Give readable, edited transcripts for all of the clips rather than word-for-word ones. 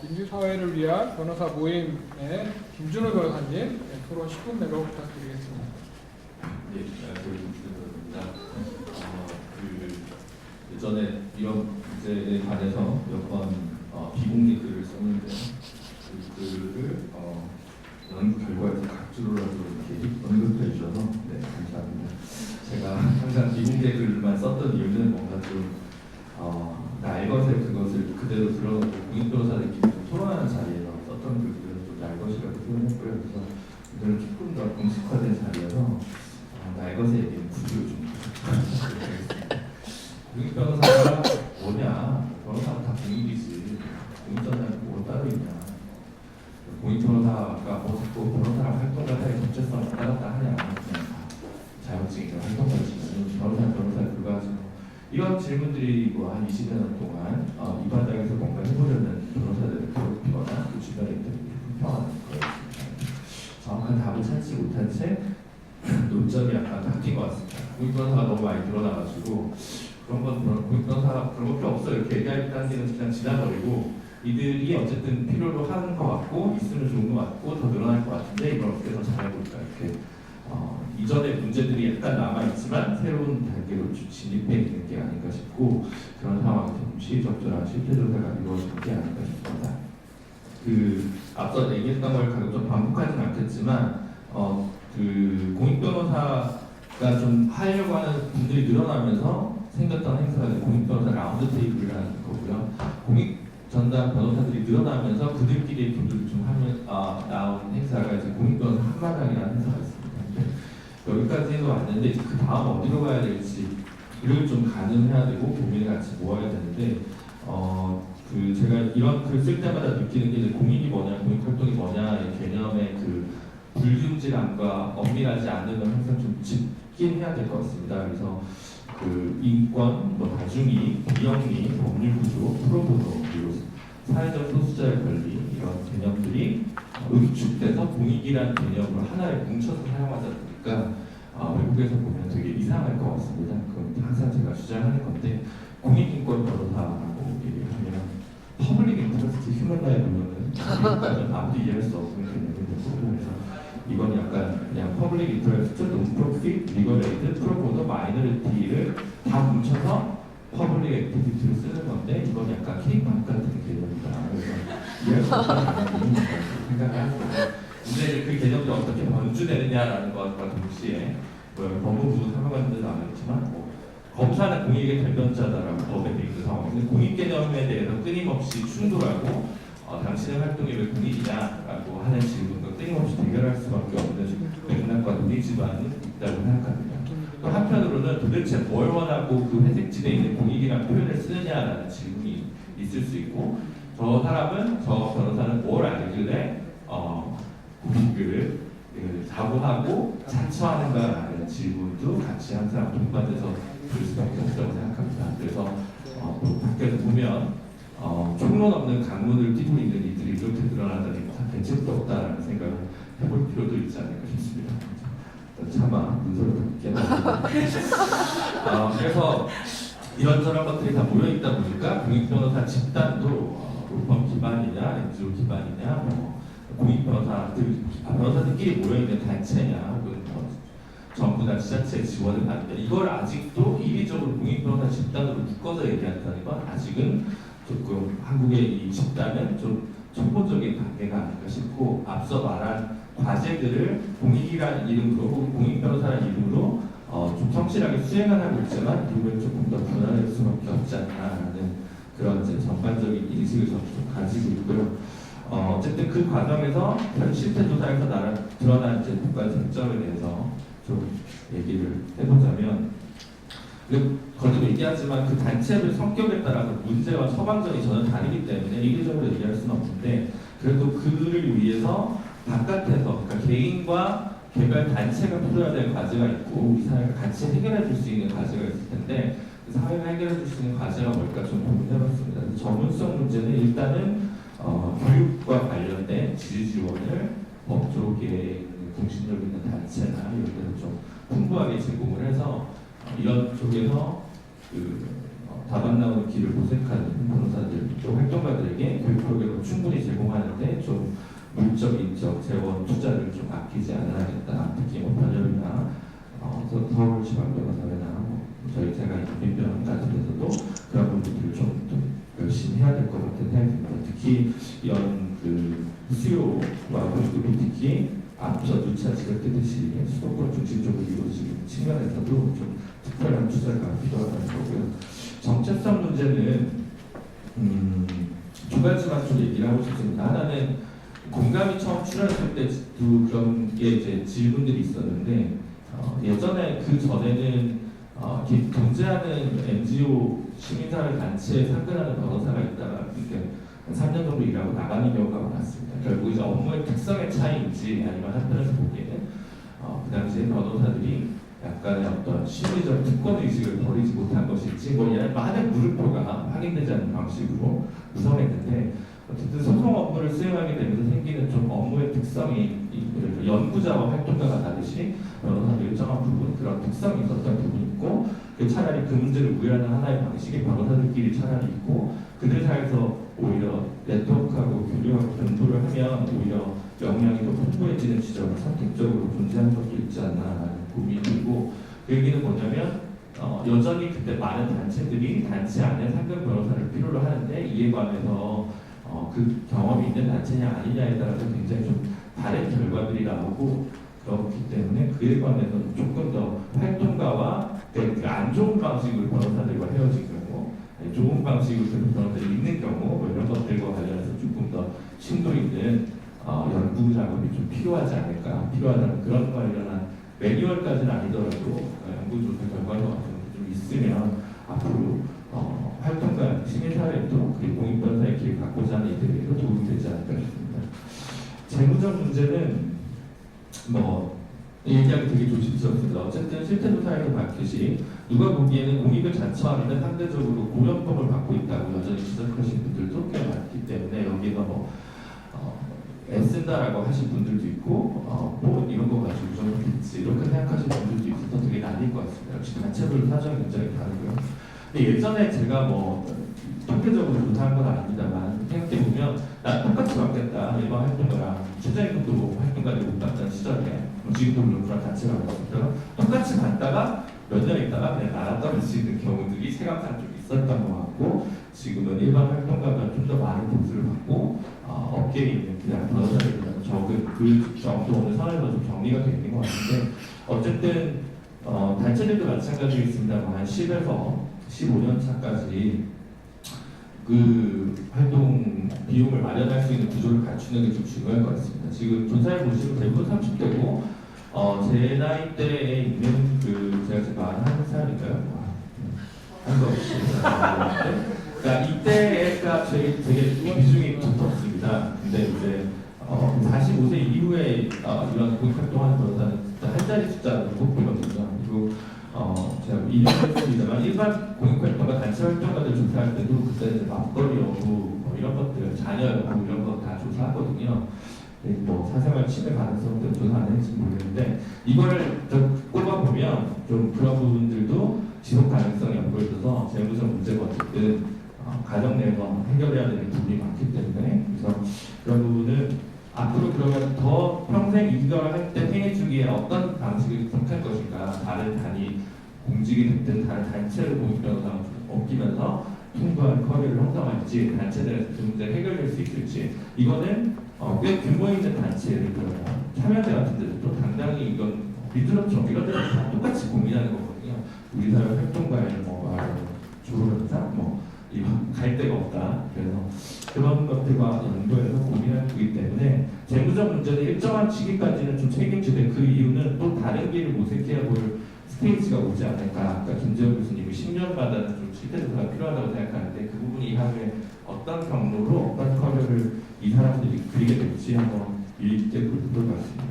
민주사회를 위한 변호사 모임의 김준호 변호사님 토론 10분 내로 부탁드리겠습니다. 네, 김준호입니다. 예전에 이런 문제에 관해서 몇 번 비공개 글을 썼는데 그 글을 연구 결과에서 각주로라도 이렇게 언급해 주셔서 네, 감사합니다. 제가 항상 비공개 글만 썼던 이유는 뭔가 좀 날것에 그것을 그대로 들어가고 공익 변호사들끼리 좀 토론하는 자리에서 썼던 글들은 좀 날것이라고 표현했고요. 그래서 오늘은 조금 더 공식화된 자리여서 날것에 얘기는 구조를 좀 부탁드리겠습니다. 공익 변호사가 뭐냐? 변호사가 다 공익이지. 공익 변호사는 뭐 따로 있냐? 공익 변호사가 뭐 자꾸 변호사랑 활동가 사이에 적재성을 따랐다 하냐? 그냥 자격증이나 활동가지만 변호사는 변호사에 불과하지. 이런 질문들이 뭐 한 20여 년 동안 이 바닥에서 뭔가 해보려는 변호사들을 괴롭히거나 그 주변에 있는 불평하는 거였습니다. 정확한 답을 찾지 못한 채 논점이 약간 바뀐 것 같습니다. 공익 변호사가 너무 많이 드러나가지고 공익 변호사 그런 거 필요 없어 이렇게 얘기할 단계는 그냥 지나버리고 이들이 어쨌든 필요로 하는 것 같고 있으면 좋은 것 같고 더 늘어날 것 같은데 이걸 어떻게 더 잘해볼까 이렇게 이전의 문제들이 약간 남아있지만 새로운 단계로 진입해 있는 게 아닌가 싶고 그런 상황에서 시의적절한 실태조사가 이루어진 게 아닌가 싶습니다. 앞서 얘기했던 걸 가끔 좀 반복하지는 않겠지만 그 공익 변호사가 좀 하려고 하는 분들이 늘어나면서 생겼던 행사가 공익 변호사 라운드 테이블이라는 거고요. 공익 전담 변호사들이 늘어나면서 그들끼리 교류를 좀 하면 나온 행사가 이제 공익 변호사 한마당이라는 행사가 있습니다. 여기까지 해서 왔는데 그 다음 어디로 가야 될지를 좀 가늠해야 되고 고민을 같이 모아야 되는데 제가 이런 글 쓸 때마다 느끼는 게 공익이 뭐냐, 공익 활동이 뭐냐의 개념의 그 불균질함과 엄밀하지 않은 걸 항상 좀 짚긴 해야 될 것 같습니다. 그래서 그 인권, 다중이익, 비영리, 법률구조, 프로보노, 그리고 사회적 소수자의 권리 이런 개념들이 응축돼서 공익이라는 개념으로 하나에 뭉쳐서 사용하다 보니까 외국에서 보면 되게 이상할 것 같습니다. 그건 항상 제가 주장하는 건데 공익인권 변호사라고 얘기하면 퍼블릭 인터레스트 휴먼 라이브는 미국과는 아무도 이해할 수 없는 개념인데 그래서 이건 약간 그냥 퍼블릭 인터레스트, 논프로핏, 리거레이드, 프로보노, 마이너리티를 다 뭉쳐서 퍼블릭 액티비티를 쓰는 건데 이건 약간 케이팝 같은 개념이다. 그래서 이해할 수 없다는 생각을 하고 근데 그 개념이 어떻게 변주되느냐라는 것과 동시에 법무부 사무관들도 나와있지만 검사는 공익의 대변자다라고 법에 되어 있는 상황인데 공익 개념에 대해서 끊임없이 충돌하고 당신의 활동이 왜 공익이냐라고 하는 질문과 끊임없이 대결할 수밖에 없는 맥락과 논의지반이 있다고 생각합니다. 또 한편으로는 도대체 뭘 원하고 그 회색지대에 있는 공익이라는 표현을 쓰느냐라는 질문이 있을 수 있고 저 사람은, 저 변호사는 뭘 알길래 공익을 자부하고 자처하는가라는 질문도 같이 항상 동반돼서 볼 수밖에 없다고 생각합니다. 그래서 밖에서 보면 총론 없는 강문을 띄고 있는 이들이 이렇게 드러나다니 참 대책도 없다라는 생각을 해볼 필요도 있지 않을까 싶습니다. 차마 문서로 담게 그래서 이런저런 것들이 다 모여있다 보니까 공익 변호사 집단도 로펌 기반이냐, NGO 기반이냐, 공익 변호사들끼리 모여있는 단체냐, 혹은 정부나 지자체 지원을 받는다. 이걸 아직도 이리적으로 공익 변호사 집단으로 묶어서 얘기한다는 건 아직은 조금 한국의 이 집단은 좀 초보적인 단계가 아닌가 싶고 앞서 말한 과제들을 공익이라는 이름으로 혹은 공익 변호사라는 이름으로 좀 성실하게 수행을 하고 있지만 이후에 조금 더 변화될 수밖에 없지 않나라는 그런 이제 전반적인 인식을 저는 좀 가지고 있고요. 어쨌든 그 과정에서 실태 조사에서 드러난 이제 국가 쟁점에 대해서 좀 얘기를 해보자면 거듭 얘기하지만 그 단체의 성격에 따라서 문제와 처방전이 저는 다르기 때문에 이례적으로 얘기할 수는 없는데 그래도 그를 위해서 바깥에서 그러니까 개인과 개별 단체가 풀어야 될 과제가 있고 우리 사회가 같이 해결해 줄 수 있는 과제가 있을 텐데 그 사회가 해결해 줄 수 있는 과제가 뭘까 좀 고민해봤습니다. 전문성 문제는 일단은 교육과 관련된 지지 지원을 법조계에 공신력 있는 단체나 이런 데서 좀 풍부하게 제공을 해서 이런 쪽에서 답안 나오는 길을 모색하는 변호사들 또 활동가들에게 교육 프로그램을 충분히 제공하는데 좀 물적, 인적, 재원, 투자를 좀 아끼지 않아야겠다. 특히 뭐 변협이나 서울지방변호사회나 제가 인민변 같은 데서도 그런 부분들을 좀 열심히 해야 될 것 같은 생각이 듭니다. 특히 이런 그 수요와 공급이 특히 앞서 누차 지적했듯이 수도권 중심적으로 이루어지는 측면에서도 좀 특별한 투자가 필요하다는 거고요. 정체성 문제는 두 가지만 좀 얘기를 하고 싶습니다. 하나는 공감이 처음 출연했을 때도 그런 게 이제 질문들이 있었는데 예전에 그 전에는 경제하는 NGO 시민사회 단체에 상근하는 변호사가 있다가 이렇게 한 3년 정도 일하고 나가는 경우가 많았습니다. 결국 이제 업무의 특성의 차이인지 아니면 한편에서 보기에는 그 당시에 변호사들이 약간의 어떤 심리적 특권 의식을 버리지 못한 것인지 뭐 많은 물음표가 확인되지 않는 방식으로 구성했는데 어쨌든 소송 업무를 수행하게 되면서 생기는 좀 업무의 특성이 연구자와 활동가가 다르시 변호사도 일정한 부분 그런 특성이 있었던 부분이 있고 차라리 그 문제를 우회하는 하나의 방식이 변호사들끼리 차라리 있고 그들 사이에서 오히려 네트워크하고 교류하고 공부를 하면 오히려 역량이 더 풍부해지는 지점을 선택적으로 존재하는 것도 있지 않나라는 고민이 들고 그 얘기는 뭐냐면 여전히 그때 많은 단체들이 단체 안에 상근 변호사를 필요로 하는데 이에 관해서 그 경험이 있는 단체냐 아니냐에 따라서 굉장히 좀 다른 결과들이 나오고 그렇기 때문에 그에 관해서 조금 더 활동가와 그 안 좋은 방식으로 변호사들과 헤어진 경우 좋은 방식으로 변호사들이 있는 경우 뭐 이런 것들과 관련해서 조금 더 심도 있는 연구 작업이 좀 필요하지 않을까 필요하다는 그런 관련한 매뉴얼까지는 아니더라도 연구조사 결과가 좀 있으면 앞으로 활동가 시민사회도 그리고 공익변호사의 길을 갖고자 하는 이들에게도 도움이 되지 않을까 싶습니다. 재무적 문제는 뭐 얘기하기 되게 조심스럽습니다. 어쨌든 실태조사에서 밝히시 누가 보기에는 공익을 자처하는 상대적으로 고연봉을 받고 있다고 여전히 지적하신 분들도 꽤 많기 때문에 여기가 뭐 애쓴다라고 하신 분들도 있고 뭐 이런 거 가지고 좀 있지 이렇게 생각하시는 분들도 있어서 되게 나뉠 것 같습니다. 역시 단체별 사정이 굉장히 다르고요. 근데 예전에 제가 뭐 통계적으로 조사한 건 아닙니다만 생각해보면 난 똑같이 받겠다 일반 활동가랑 최저임금도 활동가들이 못 받던 시절에 지금도 물론 그런 단체가 많습니다. 똑같이 받다가 몇 년 있다가 그냥 나라 떨어지는 경우들이 생각한 좀 있었던 것 같고 지금은 일반 활동가가 좀 더 많은 보수를 받고 업계에 있는 그냥 변호사들이 적은 그 정도 어느 선에서 좀 정리가 되어 있는 것 같은데 어쨌든 단체들도 마찬가지겠습니다만 한 10에서 15년 차까지 그 활동 비용을 마련할 수 있는 구조를 갖추는 게 좀 중요할 것 같습니다. 지금 조사해 보시면 대부분 30대고 제 나이 대에 있는 그 제가 지금 41살인가요? 한거 없이 그러니까 이때가 되게 비중이 두텁습니다. 근데 이제 45세 이후에 이런 공익 활동하는 변호사는 한 자리 숫자로 뽑히거든요. 그리고 제가 2년 했습니다만 일반 공익활동가 단체 활동가들 조사할 때도 그때 이제 맞벌이 여부 뭐 이런 것들 자녀 여부 이런 거 다 조사하거든요. 뭐 사생활 침해 가능성 때문에 조사 안 했는지 모르겠는데 이걸 꼽아보면 좀 그런 부분들도 지속 가능성이 연결돼서 재무적 문제가 어쨌든 가정 내에서 해결해야 되는 부분이 많기 때문에 그래서 그런 부분은 앞으로 그러면 더 평생 이걸 할 때 생애 주기에 어떤 방식을 택할 것인가 다른 단위 공직이 됐든 다른 단체를 공익변호사가 옮기면서 풍부한 커리어를 형성할지 단체들에서 그 문제가 해결될 수 있을지 이거는 꽤 규모 있는 단체 예를 들어 참여대 같은 데도 또 당당히 이건 비트로처럼 이런 데는 다 똑같이 고민하는 거거든요. 우리 사회 활동가에는 뭐 조론사 갈 데가 없다. 그래서 그런 것들과 연구해서 고민할 거기 때문에 재무적 문제는 일정한 시기까지는 좀 책임지되 그 이유는 또 다른 길을 모색해야 볼 스테이지가 오지 않을까. 아까 김재호 교수님이 10년마다는 좀 실태조사가 필요하다고 생각하는데 그 부분이 이후에 어떤 경로로 어떤 커리어를 이 사람들이 그리게 될지 한번 일있게 볼 것 같습니다.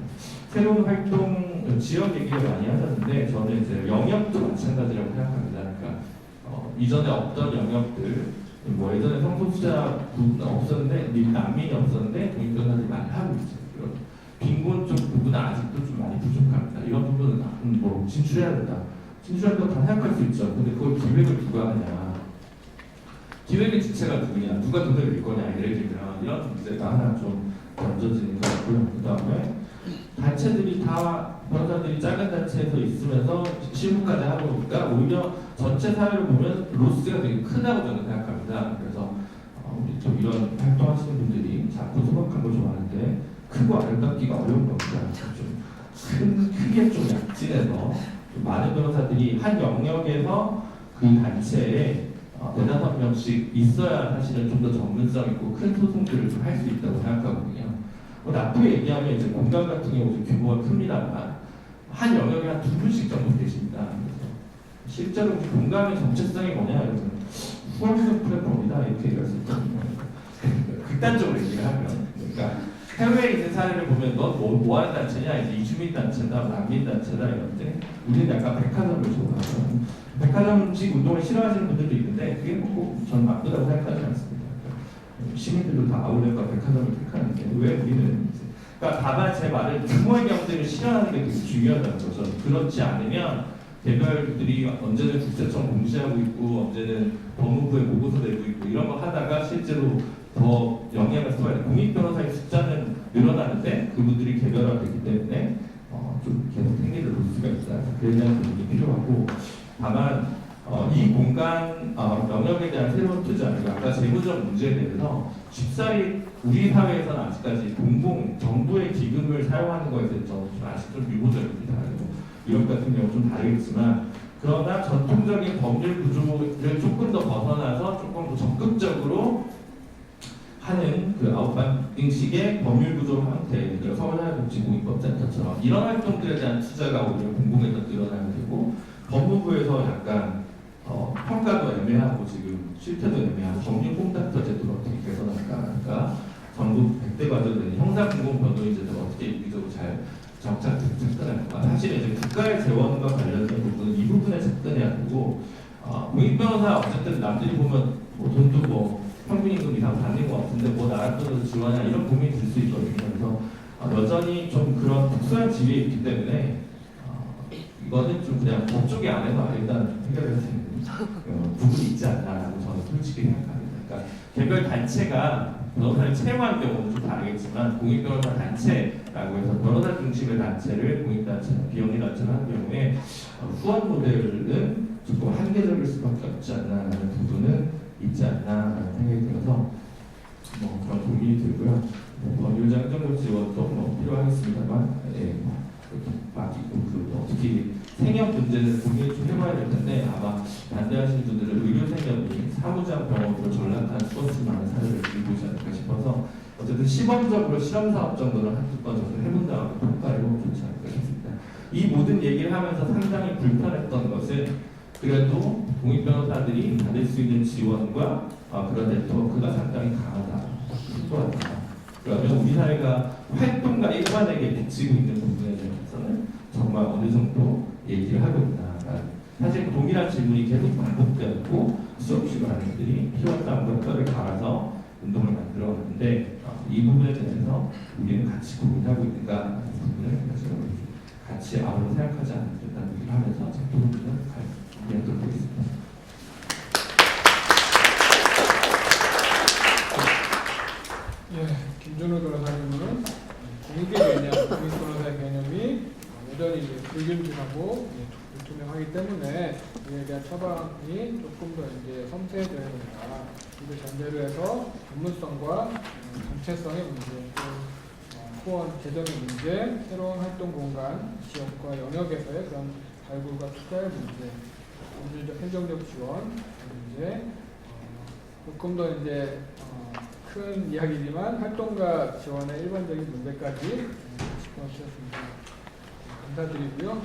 새로운 활동 지역 얘기를 많이 하셨는데 저는 이제 영역도 마찬가지라고 생각합니다. 그러니까 이전에 없던 영역들 뭐 예전에 성소수자 부분은 없었는데 난민이 없었는데 공익변호사들이 많이 하고 있어요. 빈곤 쪽 부분은 아직도 좀 많이 부족합니다. 이런 부분은 뭐 진출해야 된다. 진출할 거 다 생각할 수 있죠. 근데 그걸 기획을 누가 하냐. 기획의 주체가 누구냐, 누가 돈을 낼 거냐, 예를 들면 이런 문제가 하나 좀 던져지는 것 같고요. 그 다음에 단체들이 다 변호사들이 작은 단체에서 있으면서 실무까지 하고 보니까 오히려 전체 사회를 보면 로스가 되게 크다고 저는 생각합니다. 그래서 우리 좀 이런 활동하시는 분들이 자꾸 소박한 걸 좋아하는데 크고 아름답기가 어려운 겁니다. 크게 좀 약진해서 좀 많은 변호사들이 한 영역에서 그 단체에 대다섯 명씩 있어야 사실은 좀 더 전문성 있고 큰 소송들을 좀 할 수 있다고 생각하거든요. 나쁘게 얘기하면 이제 공감 같은 경우 좀 규모가 큽니다만 한 영역에 한 2분씩 정도 계십니다. 그래서 실제로 공감의 정체성이 뭐냐 여러분 후원적 플랫폼이다 이렇게 얘기할 수 있거든요. 극단적으로 얘기를 하면 그러니까 해외에 있는 사례를 보면 넌 뭐 하는 단체냐 이제 이주민 단체다 난민 단체다 이런데 우리는 약간 백화점을 좋아하죠. 백화점식 운동을 싫어하시는 분들도 있는데 그게 뭐 전 나쁘다고 생각하지 않습니다. 시민들도 다 아울렛과 백화점을 택하는데 왜 우리는 이제 그러니까 다만 제 말은 규모의 경쟁을 실현하는 게 되게 중요하다는 거죠. 그렇지 않으면 개별들이 언제는 국세청 공시하고 있고 언제는 법무부에 보고서 내고 있고 이런 거 하다가 실제로 더 영향을 써야 돼. 공익 변호사의 숫자는 늘어나는데 그분들이 개별화되기 때문에 좀 계속 생기는 로스가 있다. 그에 대한 부분이 필요하고 다만 이 공간 영역에 대한 새로운 투자, 그러니까 아까 재무적 문제에 대해서 쉽사리 우리 사회에서는 아직까지 공공 정부의 기금을 사용하는 것에 대해서 좀 아직 좀 유보적입니다. 유럽 같은 경우 좀 다르겠지만 그러나 전통적인 법률 구조를 조금 더 벗어나서 조금 더 적극적으로 하는 그 아웃바딩식의 법률 구조 형태, 그러니까 서울사회복지공익법센터처럼 이런 활동들에 대한 투자가 오히려 공공에서 늘어나야 되고 법무부에서 약간 평가도 애매하고 지금 실태도 애매하고 법률 홈닥터 제도를 어떻게 개선할까, 그러니까 전국 100대 과정된 형사공공변호인제도를 어떻게 유기적으로 잘 접근할까. 사실 이제 국가의 재원과 관련된 부분은 이 부분에 접근해야 되고 공익변호사 어쨌든 남들이 보면 뭐 돈도 뭐 평균임금 이상 받는 것 같은데 뭐 나라 돈으로 지원하냐 이런 고민이 들 수 있거든요. 그래서 여전히 좀 그런 특수한 지위에 있기 때문에 이거는 좀 그냥 법 쪽에 안에서 일단 해결할 수 있는 부분이 있지 않나라고 저는 솔직히 생각합니다. 그러니까 개별 단체가 변호사를 채용하는 경우는 좀 다르겠지만 공익변호사 단체라고 해서 변호사 중심의 단체를 공익단체나 비영리단체로 하는 경우에 후원 모델은 조금 한계적일 수밖에 없지 않나라는 부분은 있지 않나라는 생각이 들어서 뭐 그런 고민이 들고요. 법률장 정도 지원도 뭐 필요하겠습니다만 특히 생협 문제는 고민을 좀 해봐야 될 텐데 아마 반대하시는 분들은 의료 생협이 사무장 병원으로 전락한 수없이 많은 사례를 들고 있지 않을까 싶어서 어쨌든 시범적으로 실험 사업 정도는 한두 번 정도 해본 다음에 평가해보면 좋지 않을까 싶습니다. 이 모든 얘기를 하면서 상당히 불편했던 것은 그래도 공익 변호사들이 받을 수 있는 지원과 그런 네트워크가 상당히 강하다, 풍부하다. 그러면 우리 사회가 활동가 일반에게 비치고 있는 부분에 대해서는 정말 어느 정도 얘기를 하고 있나. 사실 동일한 질문이 계속 반복되었고 수없이 많은 분들이 피와 땀과 뼈를 갈아서 운동을 만들어 왔는데 이 부분에 대해서 우리는 같이 고민하고 있는가 하는 부분을 같이 아무런 생각하지 않는 듯한 얘기를 하면서 제 부분을 이야기하도록 하겠습니다. 예, 김준호 변호사님은 공익의 개념, 공익 변호사의 개념이 여전히 이제 불균질하고 불투명하기 때문에 이에 대한 처방이 조금 더 이제 섬세해져야 된다. 이를 전제로 해서 전문성과 정체성의 문제, 또 후원 재정의 문제, 새로운 활동 공간, 지역과 영역에서의 그런 발굴과 투자의 문제, 법률적 행정적 지원 문제, 조금 더 이제 큰 이야기지만 활동가 지원의 일반적인 문제까지 짚어주셨습니다. 감사드리고요.